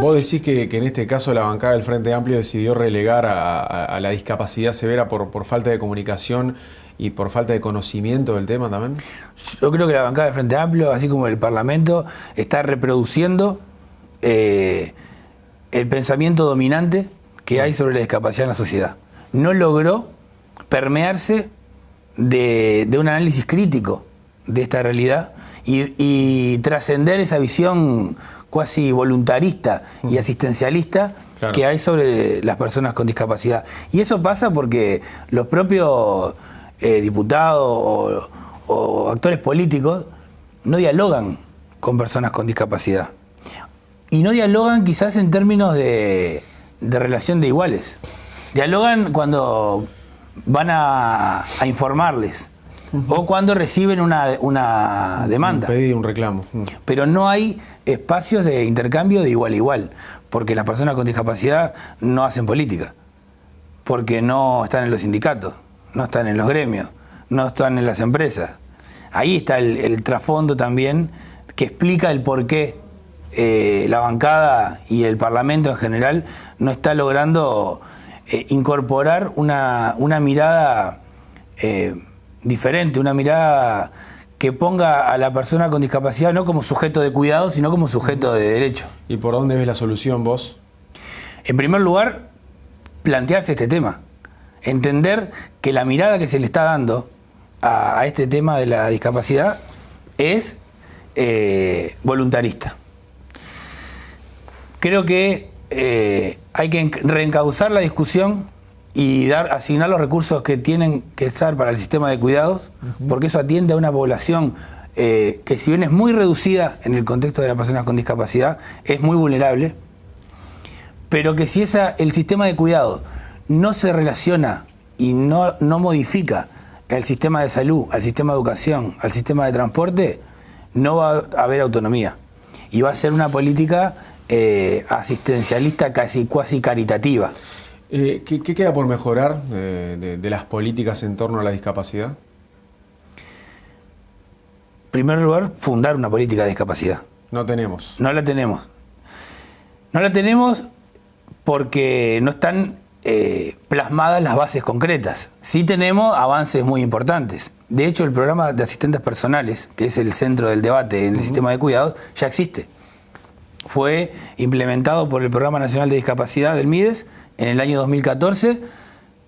Vos decís que en este caso la bancada del Frente Amplio decidió relegar a la discapacidad severa por falta de comunicación y por falta de conocimiento del tema también. Yo creo que la bancada del Frente Amplio, así como el Parlamento, está reproduciendo el pensamiento dominante que hay sobre la discapacidad en la sociedad. No logró permearse de un análisis crítico de esta realidad y trascender esa visión cuasi voluntarista y asistencialista que hay sobre las personas con discapacidad. Y eso pasa porque los propios diputados o actores políticos no dialogan con personas con discapacidad. Y no dialogan quizás en términos de relación de iguales. Dialogan cuando van a informarles o cuando reciben una demanda. Un pedido, un reclamo. Pero no hay espacios de intercambio de igual a igual, porque las personas con discapacidad no hacen política, porque no están en los sindicatos, no están en los gremios, no están en las empresas. Ahí está el trasfondo también que explica el por qué la bancada y el Parlamento en general no está logrando incorporar una mirada diferente, una mirada que ponga a la persona con discapacidad no como sujeto de cuidado, sino como sujeto de derecho. ¿Y por dónde ves la solución vos? En primer lugar, plantearse este tema. Entender que la mirada que se le está dando a este tema de la discapacidad es voluntarista. Creo que hay que reencauzar la discusión y asignar los recursos que tienen que estar para el sistema de cuidados, porque eso atiende a una población que, si bien es muy reducida en el contexto de las personas con discapacidad, es muy vulnerable, pero que si el sistema de cuidados no se relaciona y no modifica el sistema de salud, al sistema de educación, al sistema de transporte, no va a haber autonomía. Y va a ser una política asistencialista cuasi caritativa. ¿Qué queda por mejorar de las políticas en torno a la discapacidad? En primer lugar, fundar una política de discapacidad. No tenemos. No la tenemos. No la tenemos porque no están plasmadas las bases concretas. Sí tenemos avances muy importantes. De hecho, el programa de asistentes personales, que es el centro del debate en el sistema de cuidados, ya existe. Fue implementado por el Programa Nacional de Discapacidad del MIDES en el año 2014.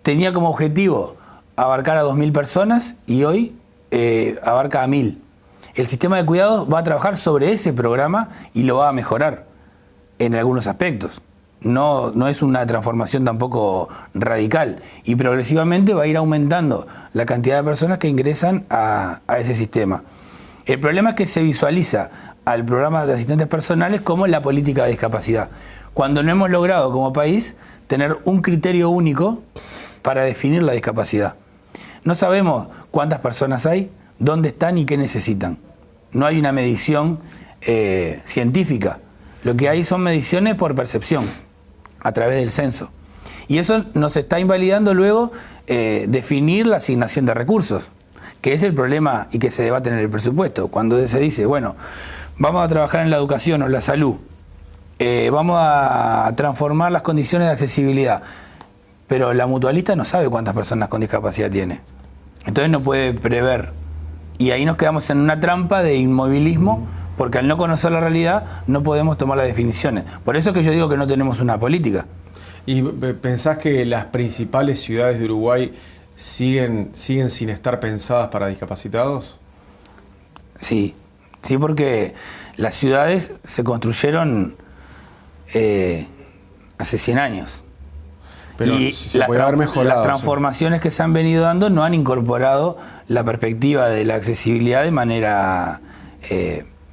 Tenía como objetivo abarcar a 2.000 personas y hoy abarca a 1.000. El sistema de cuidados va a trabajar sobre ese programa y lo va a mejorar en algunos aspectos. No es una transformación tampoco radical y progresivamente va a ir aumentando la cantidad de personas que ingresan a ese sistema. El problema es que se visualiza al programa de asistentes personales como la política de discapacidad, cuando no hemos logrado como país tener un criterio único para definir la discapacidad. No sabemos cuántas personas hay, dónde están y qué necesitan. No hay una medición científica. Lo que hay son mediciones por percepción, a través del censo. Y eso nos está invalidando luego definir la asignación de recursos, que es el problema y que se debate en el presupuesto. Cuando se dice, bueno, vamos a trabajar en la educación o en la salud, vamos a transformar las condiciones de accesibilidad, pero la mutualista no sabe cuántas personas con discapacidad tiene. Entonces no puede prever. Y ahí nos quedamos en una trampa de inmovilismo, porque al no conocer la realidad no podemos tomar las definiciones. Por eso es que yo digo que no tenemos una política. ¿Y pensás que las principales ciudades de Uruguay siguen sin estar pensadas para discapacitados? Sí, porque las ciudades se construyeron hace 100 años. Pero y se puede haber mejorado, las transformaciones que se han venido dando no han incorporado la perspectiva de la accesibilidad de manera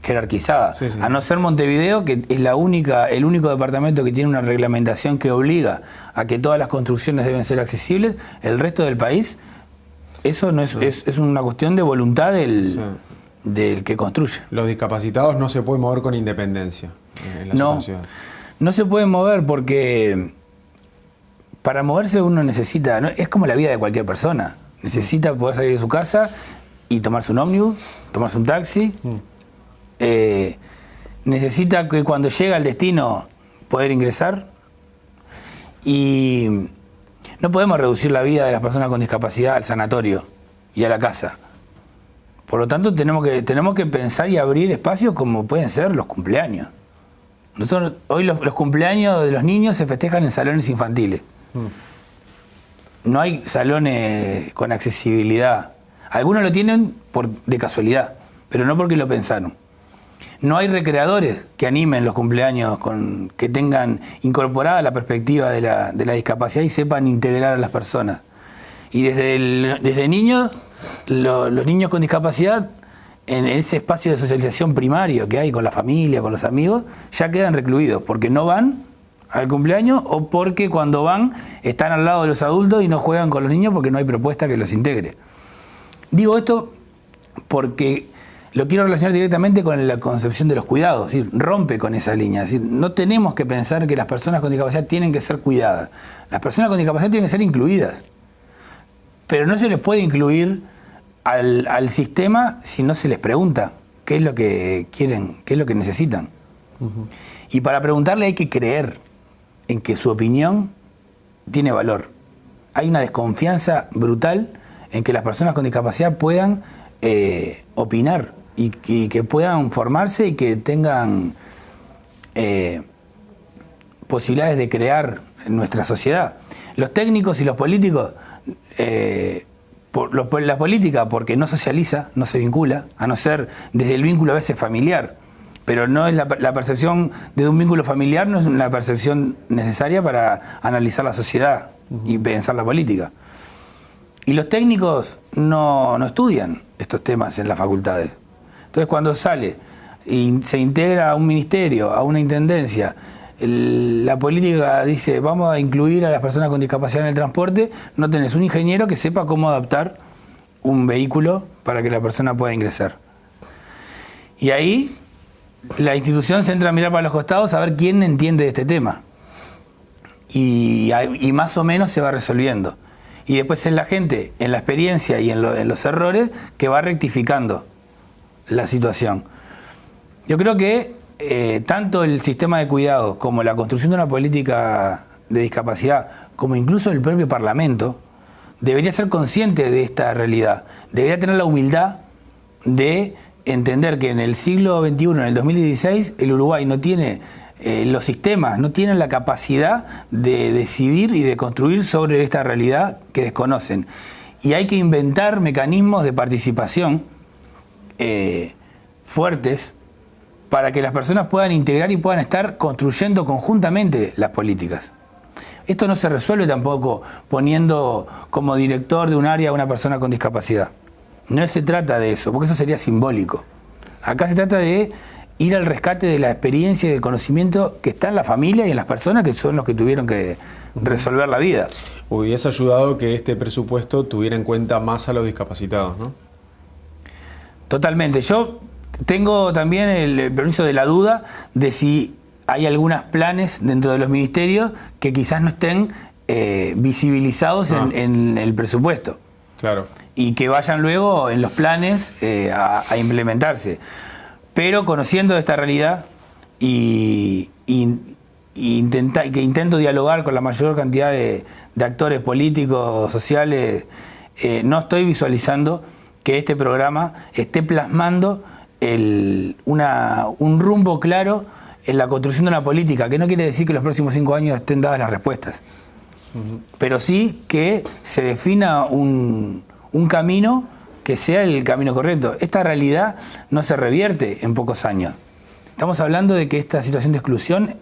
jerarquizada. Sí. A no ser Montevideo, que es el único departamento que tiene una reglamentación que obliga a que todas las construcciones deben ser accesibles. El resto del país, eso no es una cuestión de voluntad del que construye. Los discapacitados no se pueden mover con independencia en las otras ciudades. No se pueden mover porque para moverse uno necesita, es como la vida de cualquier persona, necesita poder salir de su casa y tomarse un ómnibus, tomarse un taxi, necesita que cuando llega al destino poder ingresar. Y no podemos reducir la vida de las personas con discapacidad al sanatorio y a la casa. Por lo tanto, tenemos que pensar y abrir espacios como pueden ser los cumpleaños. Hoy los cumpleaños de los niños se festejan en salones infantiles. No hay salones con accesibilidad. Algunos lo tienen de casualidad, pero no porque lo pensaron. No hay recreadores que animen los cumpleaños, que tengan incorporada la perspectiva de la discapacidad y sepan integrar a las personas. Y desde niños, los niños con discapacidad, en ese espacio de socialización primario que hay con la familia, con los amigos, ya quedan recluidos porque no van al cumpleaños o porque cuando van están al lado de los adultos y no juegan con los niños porque no hay propuesta que los integre. Digo esto porque lo quiero relacionar directamente con la concepción de los cuidados, es decir, rompe con esa línea. Es decir, no tenemos que pensar que las personas con discapacidad tienen que ser cuidadas. Las personas con discapacidad tienen que ser incluidas, pero no se les puede incluir al sistema si no se les pregunta qué es lo que quieren, qué es lo que necesitan. Y para preguntarle hay que creer en que su opinión tiene valor. Hay una desconfianza brutal en que las personas con discapacidad puedan opinar y que puedan formarse y que tengan posibilidades de crear en nuestra sociedad. Los técnicos y los políticos, la política porque no socializa, no se vincula, a no ser desde el vínculo a veces familiar, pero no es la percepción de un vínculo familiar, no es una percepción necesaria para analizar la sociedad y pensar la política. Y los técnicos no estudian estos temas en las facultades. Entonces cuando sale y se integra a un ministerio, a una intendencia, la política dice vamos a incluir a las personas con discapacidad en el transporte, no tenés un ingeniero que sepa cómo adaptar un vehículo para que la persona pueda ingresar. Y ahí la institución se entra a mirar para los costados a ver quién entiende de este tema. Y más o menos se va resolviendo. Y después es la gente, en la experiencia y en los errores, que va rectificando la situación. Yo creo que tanto el sistema de cuidado como la construcción de una política de discapacidad, como incluso el propio Parlamento, debería ser consciente de esta realidad. Debería tener la humildad de entender que en el siglo XXI, en el 2016, el Uruguay no tiene los sistemas, no tienen la capacidad de decidir y de construir sobre esta realidad que desconocen. Y hay que inventar mecanismos de participación fuertes para que las personas puedan integrar y puedan estar construyendo conjuntamente las políticas. Esto no se resuelve tampoco poniendo como director de un área a una persona con discapacidad. No se trata de eso, porque eso sería simbólico. Acá se trata de ir al rescate de la experiencia y del conocimiento que está en la familia y en las personas que son los que tuvieron que resolver la vida. Hubiese ayudado que este presupuesto tuviera en cuenta más a los discapacitados, ¿no? Totalmente. Yo tengo también el permiso de la duda de si hay algunos planes dentro de los ministerios que quizás no estén visibilizados en el presupuesto. Claro. Y que vayan luego en los planes a implementarse. Pero conociendo esta realidad que intento dialogar con la mayor cantidad de actores políticos, sociales, no estoy visualizando que este programa esté plasmando un rumbo claro en la construcción de una política, que no quiere decir que los próximos 5 años estén dadas las respuestas, pero sí que se defina un camino que sea el camino correcto. Esta realidad no se revierte en pocos años. Estamos hablando de que esta situación de exclusión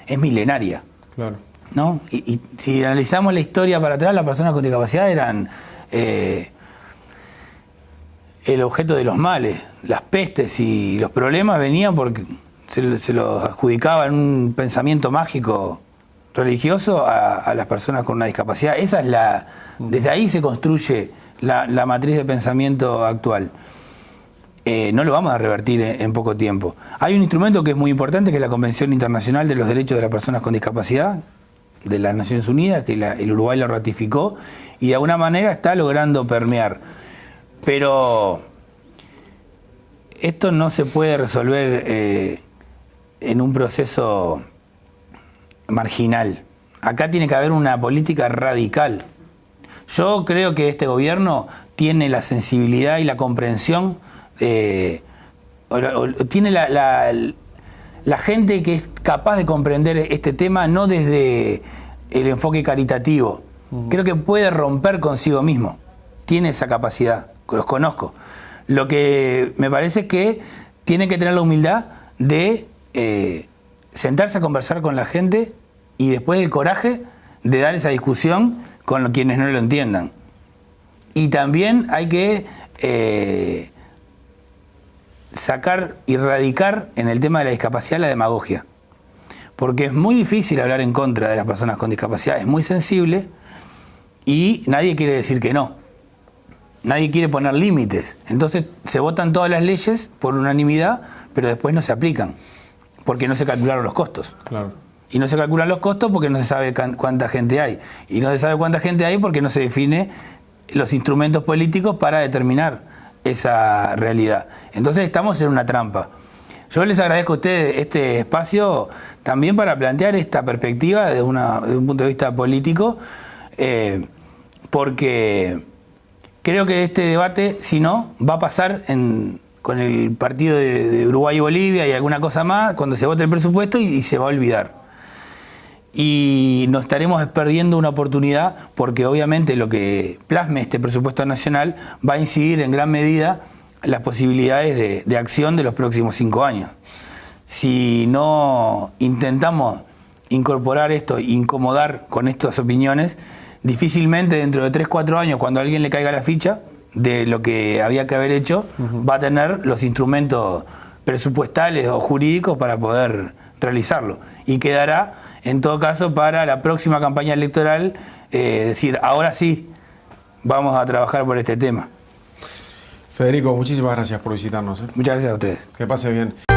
es milenaria. Claro. ¿No? Y si analizamos la historia para atrás, las personas con discapacidad eran el objeto de los males. Las pestes y los problemas venían porque se los adjudicaba en un pensamiento mágico religioso a las personas con una discapacidad. Desde ahí se construye la matriz de pensamiento actual. No lo vamos a revertir en poco tiempo. Hay un instrumento que es muy importante, que es la Convención Internacional de los Derechos de las Personas con Discapacidad de las Naciones Unidas, que el Uruguay lo ratificó y de alguna manera está logrando permear. Pero esto no se puede resolver en un proceso marginal. Acá tiene que haber una política radical. Yo creo que este gobierno tiene la sensibilidad y la comprensión, tiene la gente que es capaz de comprender este tema, no desde el enfoque caritativo. Creo que puede romper consigo mismo. Tiene esa capacidad, los conozco. Lo que me parece es que tiene que tener la humildad de sentarse a conversar con la gente y después el coraje de dar esa discusión con quienes no lo entiendan. Y también hay que sacar y erradicar en el tema de la discapacidad la demagogia. Porque es muy difícil hablar en contra de las personas con discapacidad, es muy sensible y nadie quiere decir que no. Nadie quiere poner límites. Entonces se votan todas las leyes por unanimidad, pero después no se aplican, porque no se calcularon los costos. Claro. Y no se calculan los costos porque no se sabe cuánta gente hay. Y no se sabe cuánta gente hay porque no se define los instrumentos políticos para determinar esa realidad. Entonces estamos en una trampa. Yo les agradezco a ustedes este espacio también para plantear esta perspectiva desde un punto de vista político, porque creo que este debate, si no, va a pasar con el partido de Uruguay y Bolivia y alguna cosa más, cuando se vote el presupuesto y se va a olvidar. Y nos estaremos perdiendo una oportunidad porque obviamente lo que plasme este presupuesto nacional va a incidir en gran medida en las posibilidades de acción de los próximos 5 años. Si no intentamos incorporar esto, incomodar con estas opiniones, difícilmente dentro de 3-4 años, cuando a alguien le caiga la ficha de lo que había que haber hecho, va a tener los instrumentos presupuestales o jurídicos para poder realizarlo. Y quedará, en todo caso, para la próxima campaña electoral, decir, ahora sí, vamos a trabajar por este tema. Federico, muchísimas gracias por visitarnos. Muchas gracias a ustedes. Que pase bien.